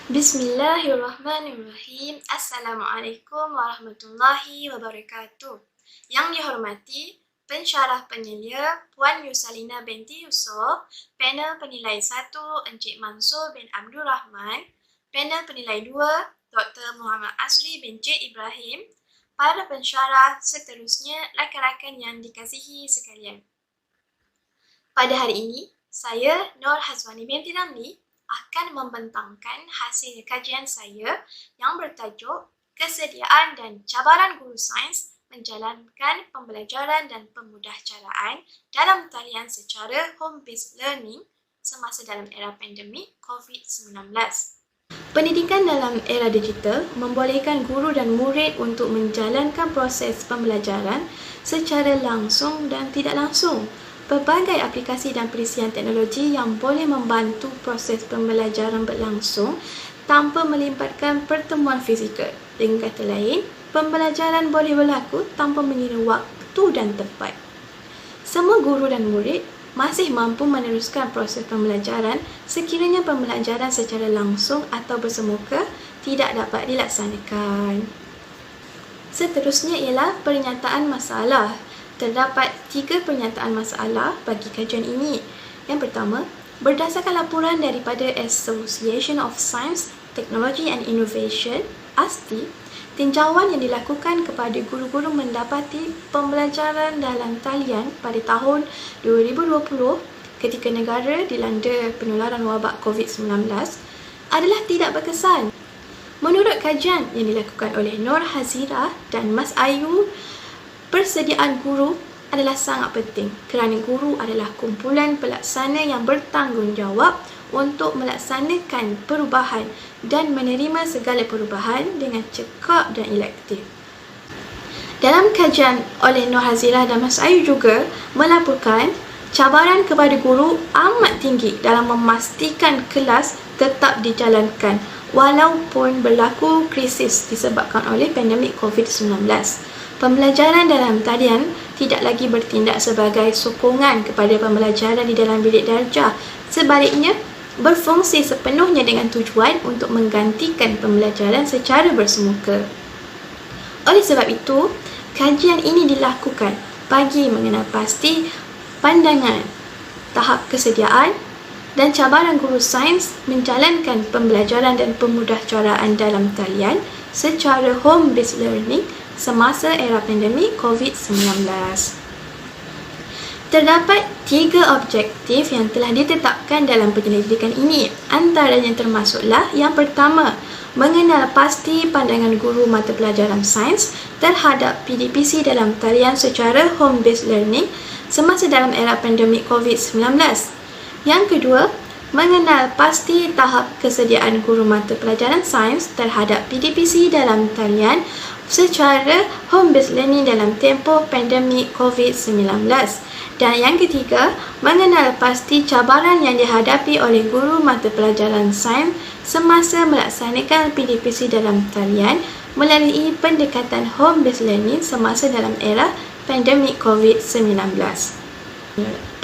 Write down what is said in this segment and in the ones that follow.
Bismillahirrahmanirrahim. Assalamualaikum warahmatullahi wabarakatuh. Yang dihormati pensyarah penyelia Puan Yusalina binti Yusof, panel penilai 1 Encik Mansur bin Abdul Rahman, panel penilai 2 Dr. Muhammad Asri bin Cik Ibrahim, para pensyarah seterusnya rakan-rakan yang dikasihi sekalian. Pada hari ini, saya Nur Hazwani binti Ramli akan membentangkan hasil kajian saya yang bertajuk Kesediaan dan Cabaran Guru Sains Menjalankan Pembelajaran dan Pemudahcaraan dalam Talian secara Home-Based Learning semasa dalam era pandemik COVID-19. Pendidikan dalam era digital membolehkan guru dan murid untuk menjalankan proses pembelajaran secara langsung dan tidak langsung. Pelbagai aplikasi dan perisian teknologi yang boleh membantu proses pembelajaran berlangsung tanpa melibatkan pertemuan fizikal. Dengan kata lain, pembelajaran boleh berlaku tanpa mengira waktu dan tempat. Semua guru dan murid masih mampu meneruskan proses pembelajaran sekiranya pembelajaran secara langsung atau bersemuka tidak dapat dilaksanakan. Seterusnya ialah pernyataan masalah. Terdapat 3 pernyataan masalah bagi kajian ini. Yang pertama, berdasarkan laporan daripada Association of Science, Technology and Innovation, ASTI, tinjauan yang dilakukan kepada guru-guru mendapati pembelajaran dalam talian pada tahun 2020 ketika negara dilanda penularan wabak COVID-19 adalah tidak berkesan. Menurut kajian yang dilakukan oleh Nur Hazirah dan Mas Ayu, persediaan guru adalah sangat penting kerana guru adalah kumpulan pelaksana yang bertanggungjawab untuk melaksanakan perubahan dan menerima segala perubahan dengan cekap dan elektif. Dalam kajian oleh Nur Hazirah dan Mas Ayu juga melaporkan cabaran kepada guru amat tinggi dalam memastikan kelas tetap dijalankan walaupun berlaku krisis disebabkan oleh pandemik COVID-19. Pembelajaran dalam talian tidak lagi bertindak sebagai sokongan kepada pembelajaran di dalam bilik darjah. Sebaliknya, berfungsi sepenuhnya dengan tujuan untuk menggantikan pembelajaran secara bersemuka. Oleh sebab itu, kajian ini dilakukan bagi mengenal pasti pandangan, tahap kesediaan dan cabaran guru sains menjalankan pembelajaran dan pemudahcaraan dalam talian secara home-based learning semasa era pandemik COVID-19. Terdapat 3 objektif yang telah ditetapkan dalam penyelidikan ini. Antaranya termasuklah yang pertama, mengenal pasti pandangan guru mata pelajaran sains terhadap PDPC dalam talian secara home-based learning semasa dalam era pandemik COVID-19. Yang kedua, mengenal pasti tahap kesediaan guru mata pelajaran sains terhadap PDPC dalam talian secara home-based learning dalam tempoh pandemik COVID-19. Dan yang ketiga, mengenal pasti cabaran yang dihadapi oleh guru mata pelajaran sains semasa melaksanakan PDPC dalam talian melalui pendekatan home-based learning semasa dalam era pandemik COVID-19.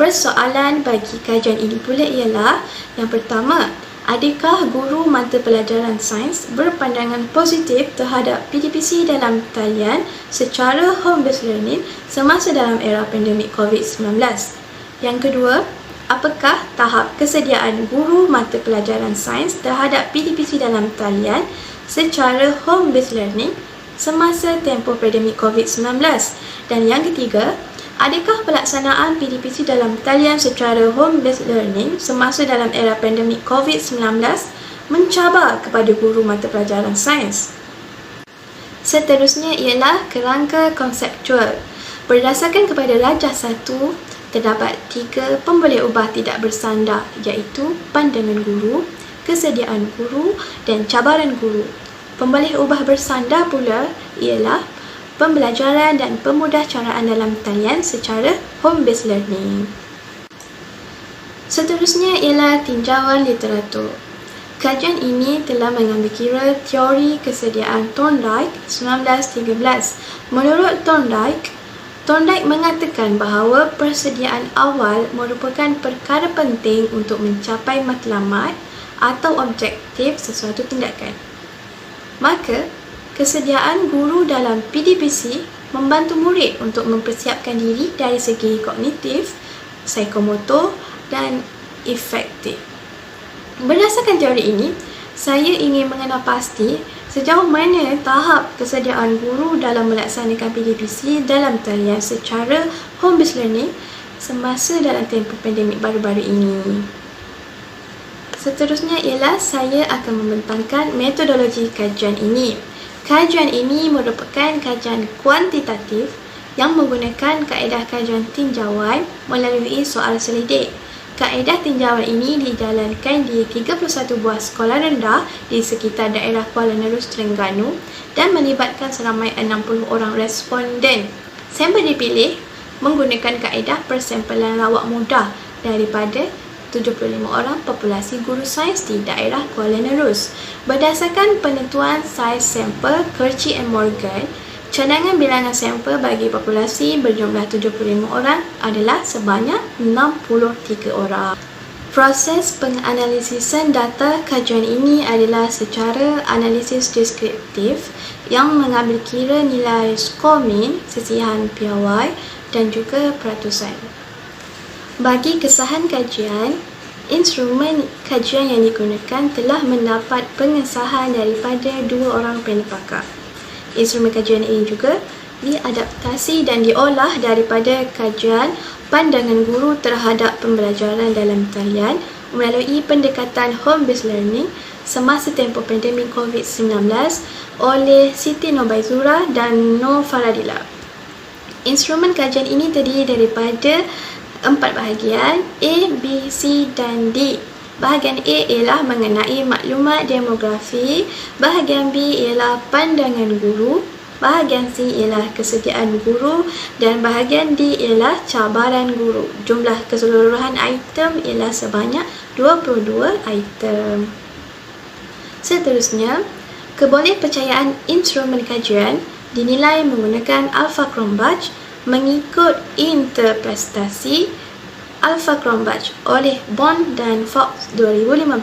Persoalan bagi kajian ini pula ialah yang pertama, adakah guru mata pelajaran sains berpandangan positif terhadap PDPC dalam talian secara home-based learning semasa dalam era pandemik COVID-19? Yang kedua, apakah tahap kesediaan guru mata pelajaran sains terhadap PDPC dalam talian secara home-based learning semasa tempoh pandemik COVID-19? Dan yang ketiga, adakah pelaksanaan PDPC dalam talian secara home-based learning semasa dalam era pandemik COVID-19 mencabar kepada guru mata pelajaran sains? Seterusnya ialah kerangka konseptual. Berdasarkan kepada Rajah 1, terdapat 3 pemboleh ubah tidak bersandar iaitu pandangan guru, kesediaan guru dan cabaran guru. Pemboleh ubah bersandar pula ialah pembelajaran dan pemudahcaraan dalam talian secara home-based learning. Seterusnya ialah tinjauan literatur. Kajian ini telah mengambil kira teori kesediaan Thorndike 1913. Menurut Thorndike mengatakan bahawa persediaan awal merupakan perkara penting untuk mencapai matlamat atau objektif sesuatu tindakan. Maka, kesediaan guru dalam PDPC membantu murid untuk mempersiapkan diri dari segi kognitif, psikomotor dan efektif. Berdasarkan teori ini, saya ingin mengenal pasti sejauh mana tahap kesediaan guru dalam melaksanakan PDPC dalam talian secara home-based learning semasa dalam tempoh pandemik baru-baru ini. Seterusnya ialah saya akan membentangkan metodologi kajian ini. Kajian ini merupakan kajian kuantitatif yang menggunakan kaedah kajian tinjauan melalui soal selidik. Kaedah tinjauan ini dijalankan di 31 buah sekolah rendah di sekitar daerah Kuala Nerus, Terengganu dan melibatkan seramai 60 orang responden. Sampel dipilih menggunakan kaedah persampelan lawak mudah daripada 75 orang populasi guru sains di daerah Kuala Nerus. Berdasarkan penentuan saiz sampel Kirchie and Morgan, cadangan bilangan sampel bagi populasi berjumlah 75 orang adalah sebanyak 63 orang. Proses penganalisisan data kajian ini adalah secara analisis deskriptif yang mengambil kira nilai skor min, sisihan piawai dan juga peratusan. Bagi kesahan kajian, instrumen kajian yang digunakan telah mendapat pengesahan daripada 2 orang panel pakar. Instrumen kajian ini juga diadaptasi dan diolah daripada kajian pandangan guru terhadap pembelajaran dalam talian melalui pendekatan home-based learning semasa tempoh pandemik COVID-19 oleh Siti Nobaizura dan Nur Faradila. Instrumen kajian ini terdiri daripada 4 bahagian A, B, C dan D. Bahagian A ialah mengenai maklumat demografi, bahagian B ialah pandangan guru, bahagian C ialah kesediaan guru dan bahagian D ialah cabaran guru. Jumlah keseluruhan item ialah sebanyak 22 item. Seterusnya, kebolehpercayaan instrumen kajian dinilai menggunakan Alpha Cronbach mengikut interpretasi Alpha Cronbach oleh Bond dan Fox 2015.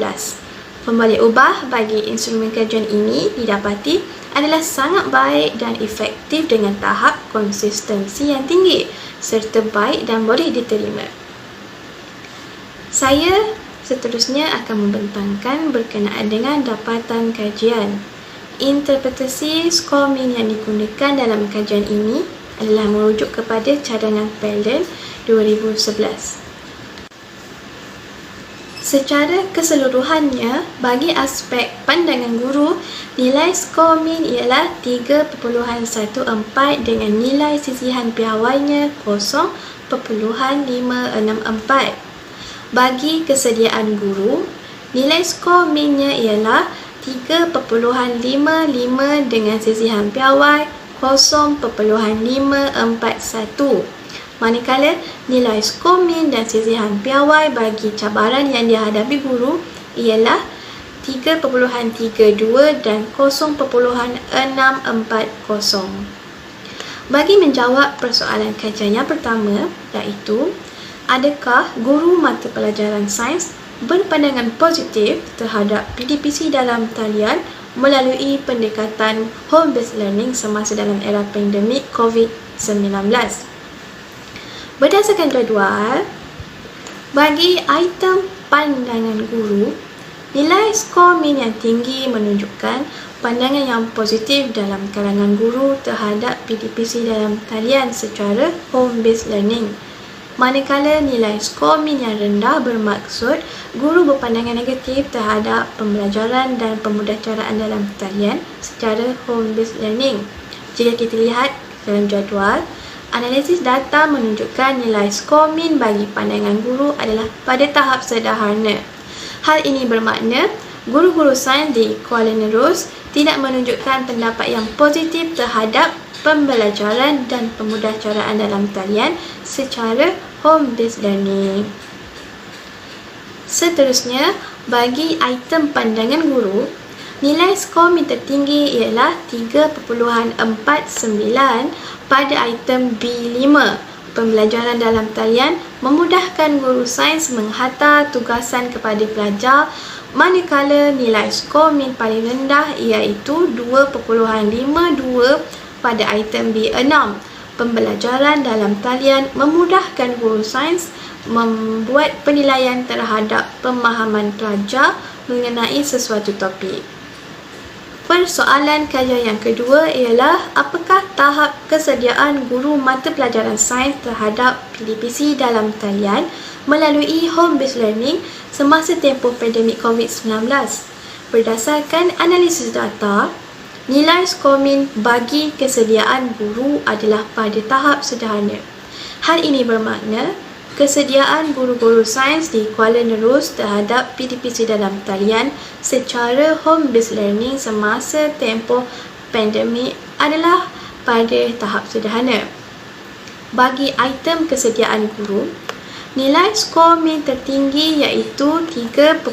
Pembalik ubah bagi instrumen kajian ini didapati adalah sangat baik dan efektif dengan tahap konsistensi yang tinggi serta baik dan boleh diterima. Saya seterusnya akan membentangkan berkenaan dengan dapatan kajian. Interpretasi skor min yang digunakan dalam kajian ini adalah merujuk kepada cadangan Palden 2011. Secara keseluruhannya, bagi aspek pandangan guru, nilai skor min ialah 3.14 dengan nilai sisihan piawainya 0.564. Bagi kesediaan guru, nilai skor minnya ialah 3.55 dengan sisihan piawai 0.541. Manakala nilai skor min dan sisihan piawai bagi cabaran yang dihadapi guru ialah 3.32 dan 0.640. Bagi menjawab persoalan kajian yang pertama, iaitu adakah guru mata pelajaran sains berpandangan positif terhadap PDPC dalam talian melalui pendekatan home-based learning semasa dalam era pandemik COVID-19. Berdasarkan jadual, bagi item pandangan guru, nilai skor min yang tinggi menunjukkan pandangan yang positif dalam kalangan guru terhadap PDPC dalam talian secara home-based learning. Manakala nilai skor min yang rendah bermaksud guru berpandangan negatif terhadap pembelajaran dan pemudahcaraan dalam talian secara home-based learning. Jika kita lihat dalam jadual, analisis data menunjukkan nilai skor min bagi pandangan guru adalah pada tahap sederhana. Hal ini bermakna guru-guru sains di Kuala Nerus tidak menunjukkan pendapat yang positif terhadap pembelajaran dan pemudahcaraan dalam talian secara home-based learning. Seterusnya, bagi item pandangan guru, nilai skor min tertinggi ialah 3.49 pada item B5. Pembelajaran dalam talian memudahkan guru sains menghantar tugasan kepada pelajar manakala nilai skor min paling rendah iaitu 2.52 pada item B6. Pembelajaran dalam talian memudahkan guru sains membuat penilaian terhadap pemahaman pelajar mengenai sesuatu topik. Persoalan kajian yang kedua ialah apakah tahap kesediaan guru mata pelajaran sains terhadap PDPC dalam talian melalui home-based learning semasa tempoh pandemik COVID-19. Berdasarkan analisis data, nilai skor min bagi kesediaan guru adalah pada tahap sederhana. Hal ini bermakna kesediaan guru-guru sains di Kuala Nerus terhadap PDPC dalam talian secara home-based learning semasa tempoh pandemik adalah pada tahap sederhana. Bagi item kesediaan guru, nilai skor min tertinggi iaitu 3.79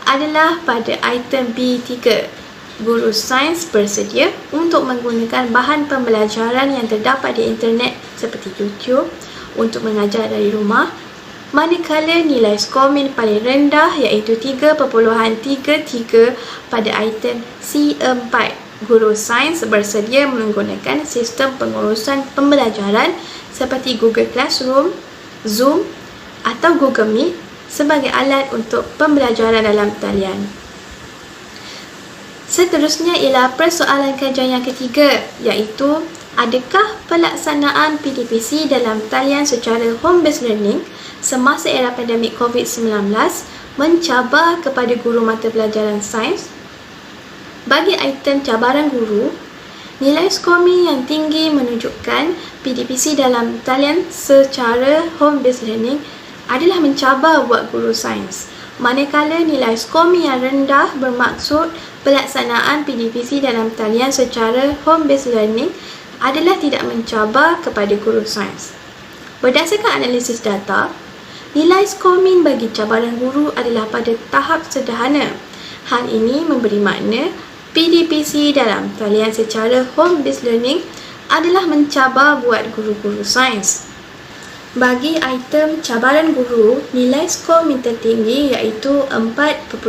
adalah pada item B3. Guru sains bersedia untuk menggunakan bahan pembelajaran yang terdapat di internet seperti YouTube untuk mengajar dari rumah, manakala nilai skor min paling rendah iaitu 3.33 pada item C4. Guru sains bersedia menggunakan sistem pengurusan pembelajaran seperti Google Classroom, Zoom atau Google Meet sebagai alat untuk pembelajaran dalam talian. Seterusnya ialah persoalan kajian yang ketiga, iaitu adakah pelaksanaan PDPC dalam talian secara home-based learning semasa era pandemik COVID-19 mencabar kepada guru mata pelajaran sains? Bagi item cabaran guru, nilai skor min yang tinggi menunjukkan PDPC dalam talian secara home-based learning adalah mencabar buat guru sains. Manakala nilai skor min yang rendah bermaksud pelaksanaan PDPC dalam talian secara home-based learning adalah tidak mencabar kepada guru sains. Berdasarkan analisis data, nilai skor min bagi cabaran guru adalah pada tahap sederhana. Hal ini memberi makna PDPC dalam talian secara home-based learning adalah mencabar buat guru-guru sains. Bagi item cabaran guru, nilai skor min tertinggi iaitu 4.00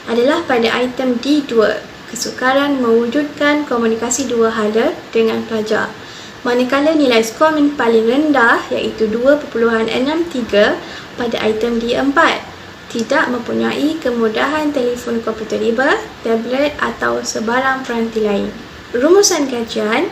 adalah pada item D2, kesukaran mewujudkan komunikasi dua hala dengan pelajar. Manakala nilai skor min paling rendah iaitu 2.63 pada item D4, tidak mempunyai kemudahan telefon komputer riba, tablet atau sebarang peranti lain. Rumusan kajian.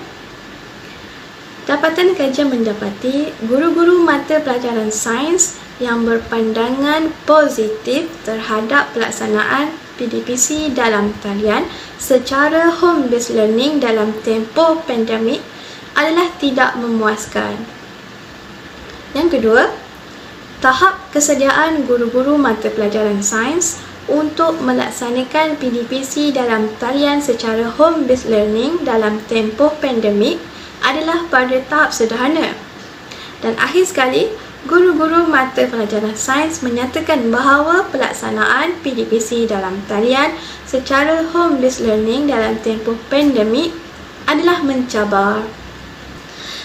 Dapatan kajian mendapati guru-guru mata pelajaran sains yang berpandangan positif terhadap pelaksanaan PDPC dalam talian secara home-based learning dalam tempoh pandemik adalah tidak memuaskan. Yang kedua, tahap kesediaan guru-guru mata pelajaran sains untuk melaksanakan PDPC dalam talian secara home-based learning dalam tempoh pandemik adalah pada tahap sederhana. Dan akhir sekali, guru-guru mata pelajaran sains menyatakan bahawa pelaksanaan PDPC dalam talian secara home-based learning dalam tempoh pandemik adalah mencabar.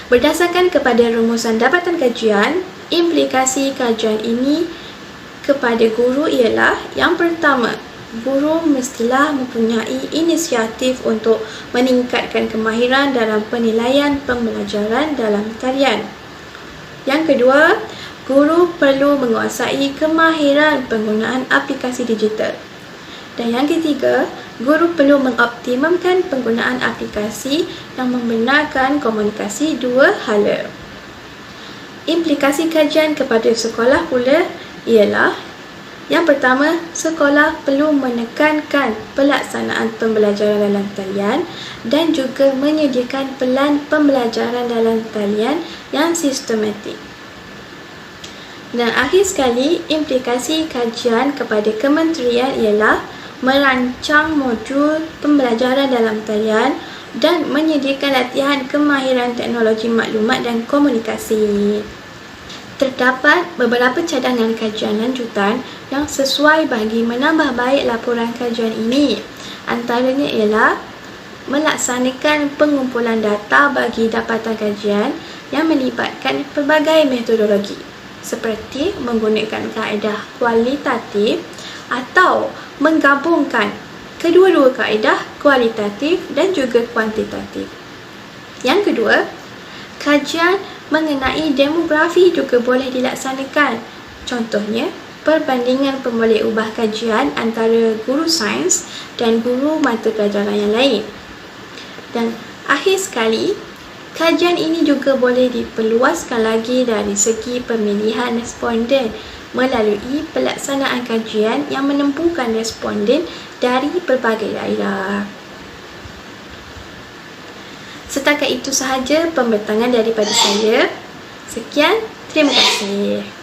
Berdasarkan kepada rumusan dapatan kajian, implikasi kajian ini kepada guru ialah yang pertama, guru mestilah mempunyai inisiatif untuk meningkatkan kemahiran dalam penilaian pembelajaran dalam talian. Yang kedua, guru perlu menguasai kemahiran penggunaan aplikasi digital. Dan yang ketiga, guru perlu mengoptimumkan penggunaan aplikasi yang membenarkan komunikasi dua hala. Implikasi kajian kepada sekolah pula ialah yang pertama, sekolah perlu menekankan pelaksanaan pembelajaran dalam talian dan juga menyediakan pelan pembelajaran dalam talian yang sistematik. Dan akhir sekali, implikasi kajian kepada kementerian ialah merancang modul pembelajaran dalam talian dan menyediakan latihan kemahiran teknologi maklumat dan komunikasi. Terdapat beberapa cadangan kajian lanjutan yang sesuai bagi menambah baik laporan kajian ini. Antaranya ialah melaksanakan pengumpulan data bagi dapatan kajian yang melibatkan pelbagai metodologi. seperti menggunakan kaedah kualitatif atau menggabungkan kedua-dua kaedah kualitatif dan juga kuantitatif. Yang kedua, kajian mengenai demografi juga boleh dilaksanakan. Contohnya, perbandingan pemboleh ubah kajian antara guru sains dan guru mata pelajaran yang lain. Dan akhir sekali, kajian ini juga boleh diperluaskan lagi dari segi pemilihan responden melalui pelaksanaan kajian yang menempurkan responden dari berbagai daerah. Setakat itu sahaja pembentangan daripada saya. Sekian, terima kasih.